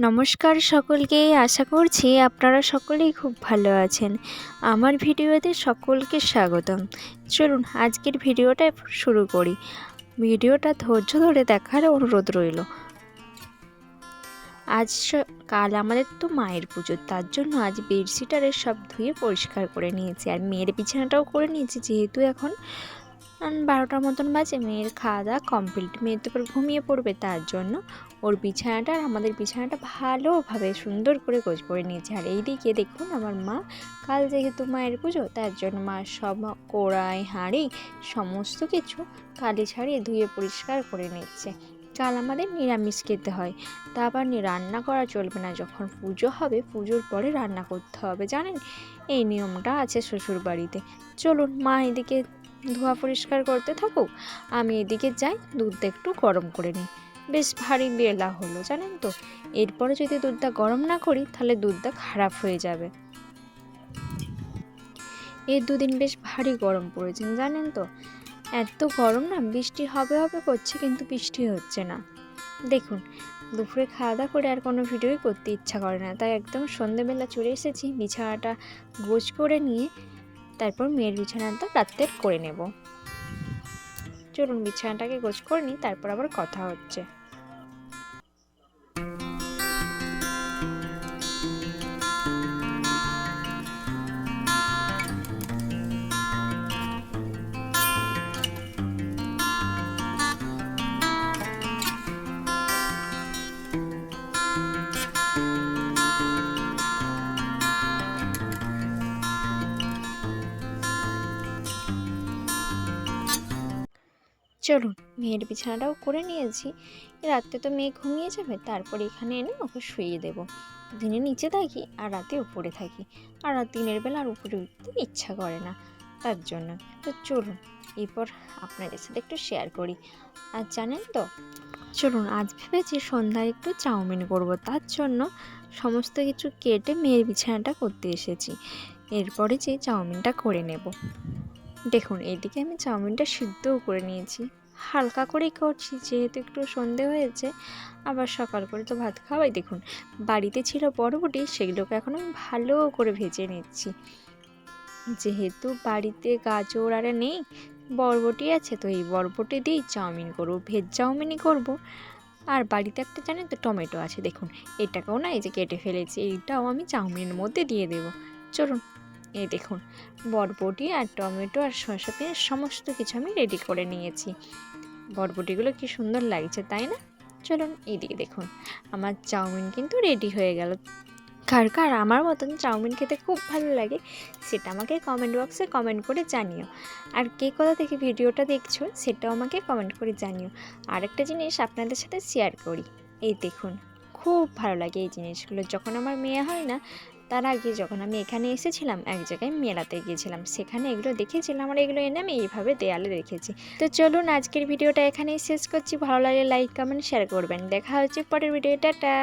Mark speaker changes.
Speaker 1: নমস্কার সকলকে, আশা করছি আপনারা সকলেই খুব ভালো আছেন। আমার ভিডিওতে সকলকে স্বাগতম। চলুন আজকের ভিডিওটা শুরু করি। ভিডিওটা ধৈর্য ধরে দেখার অনুরোধ রইল। কাল আমাদের তো মায়ের পুজো, তার জন্য আজ বেডশিটারের সব ধুয়ে পরিষ্কার করে নিয়েছি, আর মেয়ের বিছানাটাও করে নিয়েছি। যেহেতু এখন 12টার মতন বাজে, মেয়ের খাওয়া দাওয়া কমপ্লিট, মেয়ে তো এবার ঘুমিয়ে পড়বে, তার জন্য ওর বিছানাটা আর আমাদের বিছানাটা ভালোভাবে সুন্দর করে গোছ করে নিয়েছে। আর এই দিকে দেখুন, আমার মা কাল যেহেতু মায়ের পুজো, তার জন্য মা সব কড়াই হাঁড়ি সমস্ত কিছু কালি ছাড়িয়ে ধুয়ে পরিষ্কার করে নিচ্ছে। কাল আমাদের নিরামিষ খেতে হয়, তা আবার রান্না করা চলবে না, যখন পুজো হবে পুজোর পরে রান্না করতে হবে, জানেন এই নিয়মটা আছে শ্বশুর বাড়িতে। চলুন মা এদিকে ধোয়া পরিষ্কার করতে থাকুক, আমি এদিকে যাই দুধটা একটু গরম করে নিই। বেশ ভারী বেলা হলো জানেন তো, এরপরে যদি দুধটা গরম না করি তাহলে দুধটা খারাপ হয়ে যাবে। এই দুদিন বেশ ভারী গরম পড়েছে জানেন তো, এত গরম না, বৃষ্টি হবে হবে করছে কিন্তু বৃষ্টি হচ্ছে না। দেখুন দুপুরে খাওয়া দাওয়া করে আর কোনো ভিডিওই করতে ইচ্ছা করে না, তাই একদম সন্ধেবেলা চলে এসেছি বিছানাটা গোছ করে নিয়ে, তারপর মেয়ের বিছানাটা রাত্রের করে নেব। চলুন বিছানাটাকে গোছ করে নিই, তারপর আবার কথা হচ্ছে। চলুন মেয়ের বিছানাটাও করে নিয়েছি, রাতে তো মেয়ে ঘুমিয়ে যাবে, তারপরে এখানে এনে ওকে শুইয়ে দেব। দিনে নিচে থাকি আর রাতে উপরে থাকি, আর দিনের বেলা আর উপরে উঠতে ইচ্ছা করে না, তার জন্য। তো চলুন এরপর আপনাদের সাথে একটু শেয়ার করি। আর জানেন তো, চলুন আজ ভেবেছি সন্ধ্যায় একটু চাউমিন করব, তার জন্য সমস্ত কিছু কেটে মেয়ের বিছানাটা করতে এসেছি। এরপরে যে চাউমিনটা করে নেব। দেখুন এদিকে আমি চাউমিনটা সিদ্ধও করে নিয়েছি, হালকা করেই করছি যেহেতু একটু সন্ধে হয়েছে, আবার সকাল করে তো ভাত খাওয়াই। দেখুন বাড়িতে ছিল বরবটি, সেগুলোকে এখন আমি ভালো করে ভেজে নিচ্ছি। যেহেতু বাড়িতে গাজর আর নেই, বরবটি আছে, তো এই বরবটি দিয়েই চাউমিন করবো, ভেজ চাউমিনই করব। আর বাড়িতে একটা জানেন তো টমেটো আছে, দেখুন এটাকেও না এই যে কেটে ফেলেছি, এইটাও আমি চাউমিনের মধ্যে দিয়ে দেবো। চলুন এই দেখুন বরবটি আর টমেটো আর শসা পেঁয়াজ সমস্ত কিছু আমি রেডি করে নিয়েছি। বরবটিগুলো কি সুন্দর লাগছে তাই না? চলুন এইদিকে দেখুন আমার চাউমিন কিন্তু রেডি হয়ে গেল। কার কার আমার মতন চাউমিন খেতে খুব ভালো লাগে সেটা আমাকে কমেন্ট বক্সে কমেন্ট করে জানিও, আর কে কোথা থেকে ভিডিওটা দেখছো সেটাও আমাকে কমেন্ট করে জানিও। আর একটা জিনিস আপনাদের সাথে শেয়ার করি, এই দেখুন খুব ভালো লাগে এই জিনিসগুলো। যখন আমার মেয়ে হয় না, তার আগে যখন আমি এখানে এসেছিলাম এক জায়গায় মেলাতে গিয়েছিলাম, সেখানে এগুলো দেখেছিলাম, আর এগুলো এনে আমি এইভাবে দেয়ালে রেখেছি। তো চলুন আজকের ভিডিওটা এখানেই শেষ করছি, ভালো লাগলে লাইক কমেন্ট শেয়ার করবেন, দেখা হচ্ছে পরের ভিডিও, টাটা।